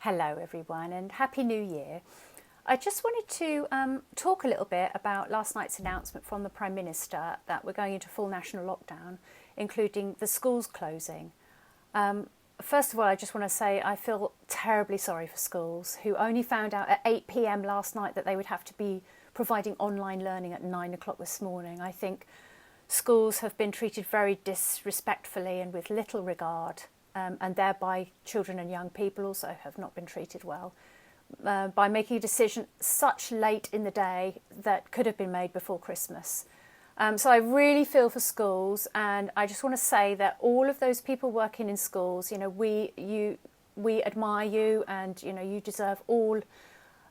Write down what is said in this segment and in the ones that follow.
Hello everyone and Happy New Year. I just wanted to talk a little bit about last night's announcement from the Prime Minister that we're going into full national lockdown, including the schools closing. First of all, I just want to say I feel terribly sorry for schools who only found out at 8 p.m. last night that they would have to be providing online learning at 9 o'clock this morning. I think schools have been treated very disrespectfully and with little regard. And thereby children and young people also have not been treated well by making a decision such late in the day that could have been made before Christmas. So I really feel for schools, and I just want to say that all of those people working in schools, we admire you, and you deserve all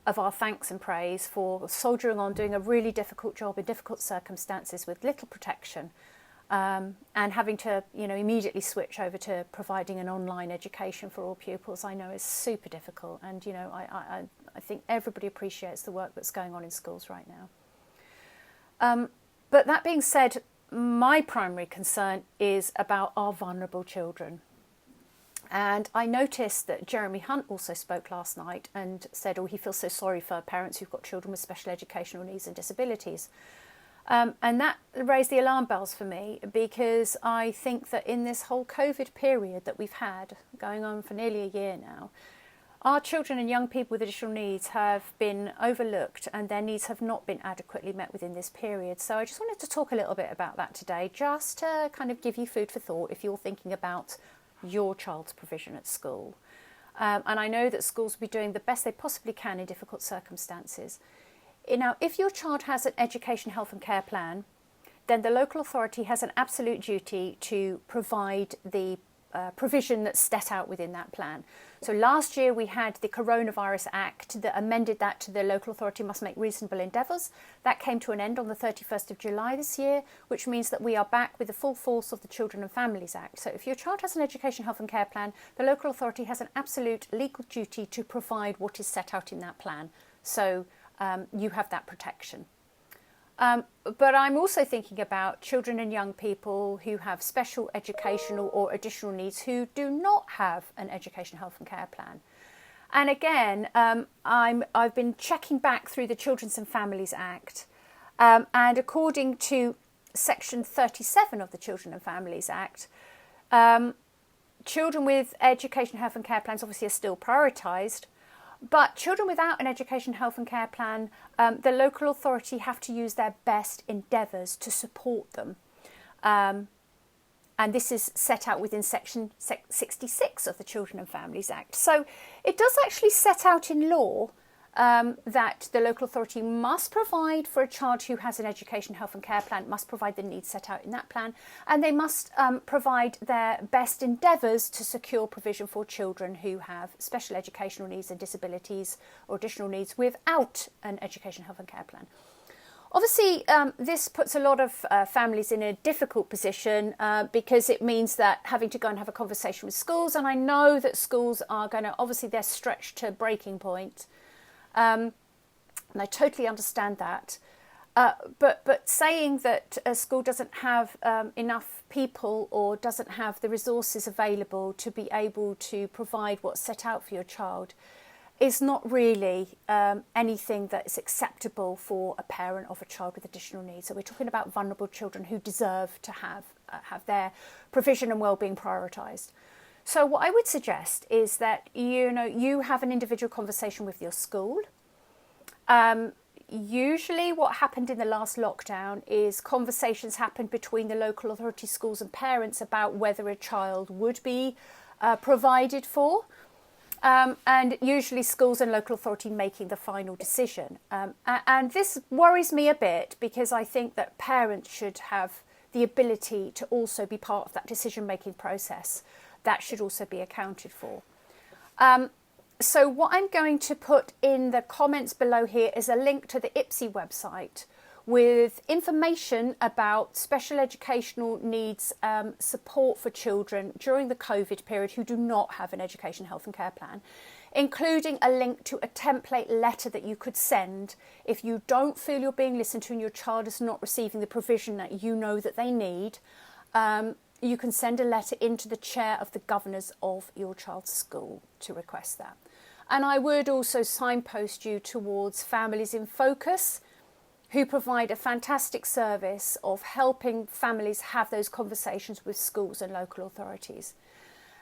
of our thanks and praise for soldiering on, doing a really difficult job in difficult circumstances with little protection. And having to, immediately switch over to providing an online education for all pupils, I know is super difficult. And, I think everybody appreciates the work that's going on in schools right now. But that being said, my primary concern is about our vulnerable children. And I noticed that Jeremy Hunt also spoke last night and said, he feels so sorry for parents who've got children with special educational needs and disabilities. And that raised the alarm bells for me, because I think that in this whole COVID period that we've had going on for nearly a year now, our children and young people with additional needs have been overlooked and their needs have not been adequately met within this period. So I just wanted to talk a little bit about that today, just to kind of give you food for thought if you're thinking about your child's provision at school. And I know that schools will be doing the best they possibly can in difficult circumstances. Now, if your child has an education, health and care plan, then the local authority has an absolute duty to provide the provision that's set out within that plan. So last year we had the Coronavirus Act that amended that to the local authority must make reasonable endeavours. That came to an end on the 31st of July this year, which means that we are back with the full force of the Children and Families Act. So if your child has an education, health and care plan, the local authority has an absolute legal duty to provide what is set out in that plan. So you have that protection. But I'm also thinking about children and young people who have special educational or additional needs who do not have an education, health and care plan. And again, I've been checking back through the Children's and Families Act, and according to Section 37 of the Children and Families Act, children with education, health and care plans obviously are still prioritised. But children without an education, health and care plan, the local authority have to use their best endeavours to support them. And this is set out within Section 66 of the Children and Families Act. So it does actually set out in law that the local authority must provide for a child who has an education, health and care plan, must provide the needs set out in that plan, and they must provide their best endeavours to secure provision for children who have special educational needs and disabilities or additional needs without an education, health and care plan. Obviously, this puts a lot of families in a difficult position because it means that having to go and have a conversation with schools, and I know that schools are going to, obviously they're stretched to breaking point. And I totally understand that. But saying that a school doesn't have enough people or doesn't have the resources available to be able to provide what's set out for your child is not really anything that is acceptable for a parent of a child with additional needs. So we're talking about vulnerable children who deserve to have their provision and well-being prioritised. So what I would suggest is that, you have an individual conversation with your school. Usually what happened in the last lockdown is conversations happened between the local authority, schools and parents about whether a child would be provided for. And usually schools and local authority making the final decision. And this worries me a bit because I think that parents should have the ability to also be part of that decision-making process. That should also be accounted for. So what I'm going to put in the comments below here is a link to the IPSI website with information about special educational needs support for children during the COVID period who do not have an education, health and care plan, including a link to a template letter that you could send if you don't feel you're being listened to and your child is not receiving the provision that you know that they need. You can send a letter into the chair of the governors of your child's school to request that. And I would also signpost you towards Families in Focus, who provide a fantastic service of helping families have those conversations with schools and local authorities.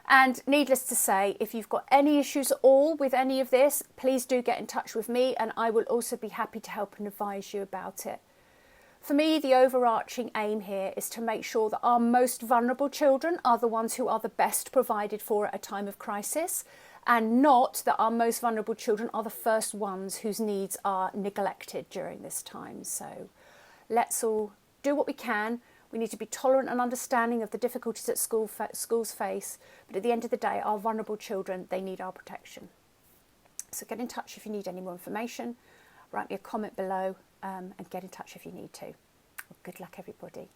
And needless to say, if you've got any issues at all with any of this, please do get in touch with me, and I will also be happy to help and advise you about it. For me, the overarching aim here is to make sure that our most vulnerable children are the ones who are the best provided for at a time of crisis, and not that our most vulnerable children are the first ones whose needs are neglected during this time. So let's all do what we can. We need to be tolerant and understanding of the difficulties that schools face, but at the end of the day, our vulnerable children, they need our protection. So get in touch if you need any more information, write me a comment below, and get in touch if you need to. Well, good luck, everybody.